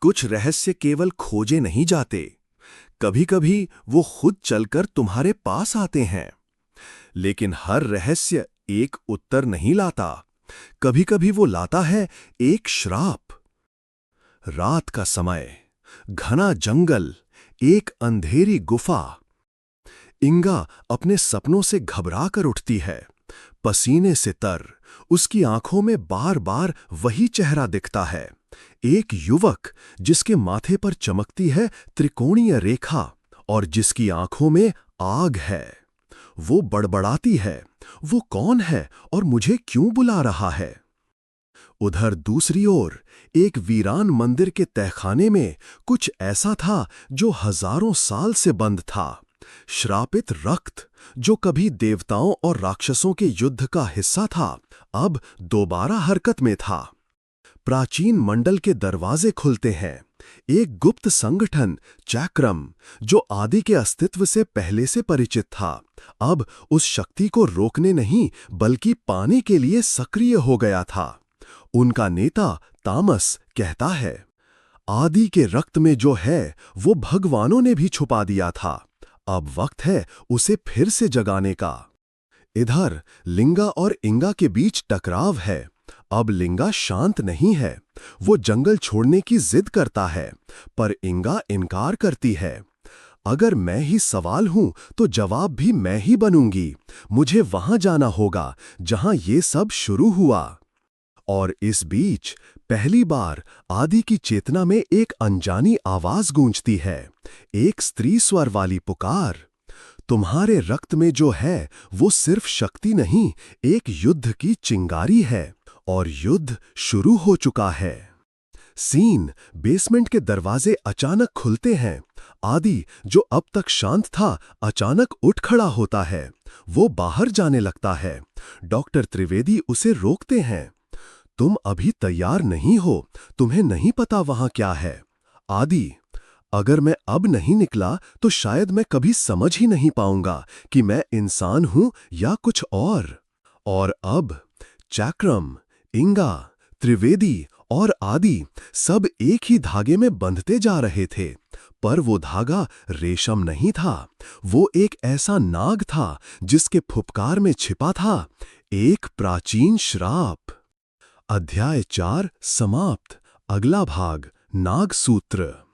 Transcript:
कुछ रहस्य केवल खोजे नहीं जाते, कभी-कभी वो खुद चलकर तुम्हारे पास आते हैं। लेकिन हर रहस्य एक उत्तर नहीं लाता, कभी-कभी वो लाता है एक श्राप। रात का समय, घना जंगल, एक अंधेरी गुफा। इंगा अपने सपनों से घबरा कर उठती है, पसीने से तर। उसकी आंखों में बार बार वही चेहरा दिखता है, एक युवक जिसके माथे पर चमकती है त्रिकोणीय रेखा और जिसकी आंखों में आग है। वो बड़बड़ाती है, वो कौन है और मुझे क्यों बुला रहा है? उधर दूसरी ओर एक वीरान मंदिर के तहखाने में कुछ ऐसा था जो हजारों साल से बंद था। श्रापित रक्त जो कभी देवताओं और राक्षसों के युद्ध का हिस्सा था, अब दोबारा हरकत में था। प्राचीन मंडल के दरवाजे खुलते हैं। एक गुप्त संगठन चक्रम, जो आदि के अस्तित्व से पहले से परिचित था, अब उस शक्ति को रोकने नहीं बल्कि पाने के लिए सक्रिय हो गया था। उनका नेता तामस कहता है, आदि के रक्त में जो है वो भगवानों ने भी छुपा दिया था, अब वक्त है उसे फिर से जगाने का। इधर लिंगा और इंगा के बीच टकराव है। अब लिंगा शांत नहीं है, वो जंगल छोड़ने की जिद करता है, पर इंगा इनकार करती है। अगर मैं ही सवाल हूं तो जवाब भी मैं ही बनूंगी। मुझे वहां जाना होगा जहां ये सब शुरू हुआ। और इस बीच पहली बार आदि की चेतना में एक अनजानी आवाज गूंजती है, एक स्त्री स्वर वाली पुकार। तुम्हारे रक्त में जो है वो सिर्फ शक्ति नहीं, एक युद्ध की चिंगारी है, और युद्ध शुरू हो चुका है। सीन, बेसमेंट के दरवाजे अचानक खुलते हैं। आदि, जो अब तक शांत था, अचानक उठ खड़ा होता है। वो बाहर जाने लगता है। डॉक्टर त्रिवेदी उसे रोकते हैं। तुम अभी तैयार नहीं हो, तुम्हें नहीं पता वहां क्या है। आदि, अगर मैं अब नहीं निकला तो शायद मैं कभी समझ ही नहीं पाऊंगा कि मैं इंसान हूं या कुछ और अब चक्रम, इंगा, त्रिवेदी और आदि सब एक ही धागे में बंधते जा रहे थे। पर वो धागा रेशम नहीं था, वो एक ऐसा नाग था जिसके फुफकार में छिपा था एक प्राचीन श्राप। अध्याय 4 समाप्त। अगला भाग, नाग सूत्र।